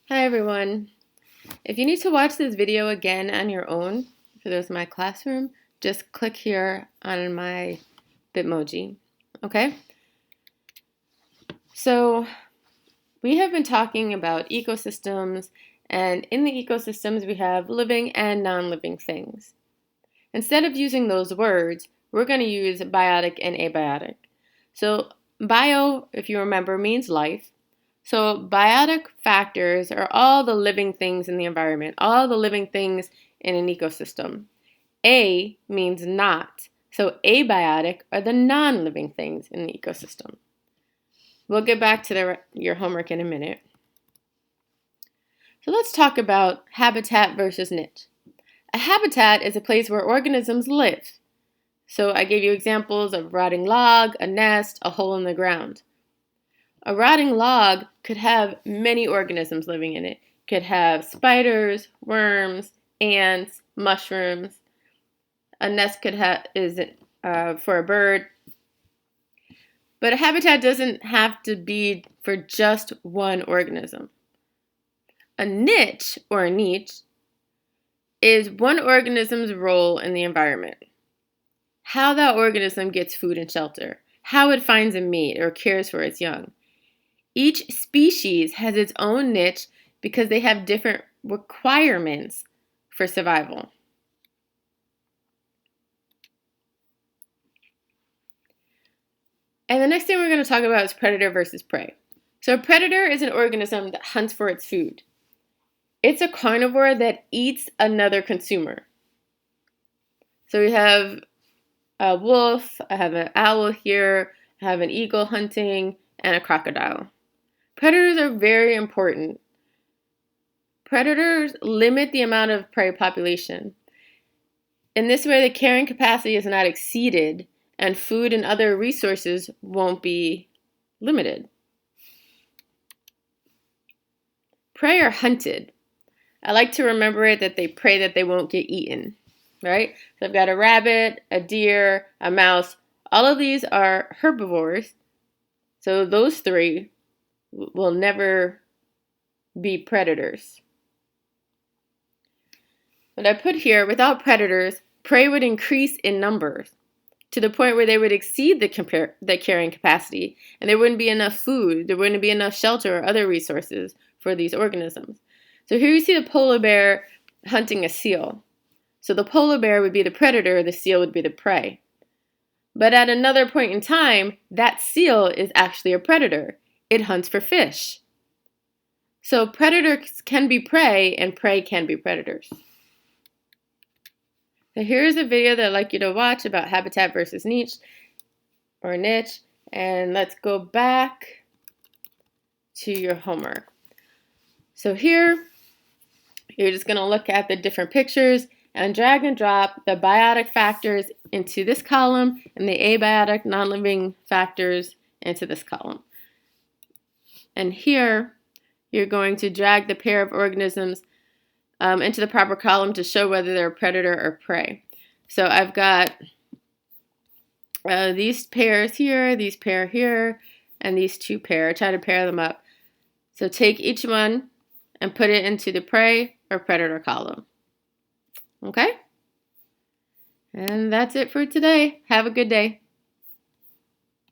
Hi everyone. If you need to watch this video again on your own, for those in my classroom, just click here on my Bitmoji. Okay? So we have been talking about ecosystems, and in the ecosystems we have living and non-living things. Instead of using those words, we're going to use biotic and abiotic. So bio, if you remember, means life. So biotic factors are all the living things in the environment, all the living things in an ecosystem. A means not. So abiotic are the non-living things in the ecosystem. We'll get back to your homework in a minute. So let's talk about habitat versus niche. A habitat is a place where organisms live. So I gave you examples of rotting log, a nest, a hole in the ground. A rotting log could have many organisms living in it. It could have spiders, worms, ants, mushrooms. A nest is for a bird. But a habitat doesn't have to be for just one organism. A niche or a niche is one organism's role in the environment. How that organism gets food and shelter, how it finds a mate or cares for its young. Each species has its own niche because they have different requirements for survival. And the next thing we're going to talk about is predator versus prey. So a predator is an organism that hunts for its food. It's a carnivore that eats another consumer. So we have a wolf, I have an owl here, I have an eagle hunting, and a crocodile. Predators are very important. Predators limit the amount of prey population. In this way, the carrying capacity is not exceeded, and food and other resources won't be limited. Prey are hunted. I like to remember it that they pray that they won't get eaten, right? So I've got a rabbit, a deer, a mouse. All of these are herbivores. So those three will never be predators. What I put here, without predators, prey would increase in numbers to the point where they would exceed the carrying capacity, and there wouldn't be enough food, there wouldn't be enough shelter or other resources for these organisms. So here you see the polar bear hunting a seal. So the polar bear would be the predator, the seal would be the prey. But at another point in time, that seal is actually a predator. It hunts for fish. So predators can be prey, and prey can be predators. So here's a video that I'd like you to watch about habitat versus niche. And let's go back to your homework. So here, you're just going to look at the different pictures and drag and drop the biotic factors into this column and the abiotic non-living factors into this column. And here, you're going to drag the pair of organisms into the proper column to show whether they're predator or prey. So I've got these pairs here, these pair here, and these two pair. Try to pair them up. So take each one and put it into the prey or predator column. Okay? And that's it for today. Have a good day.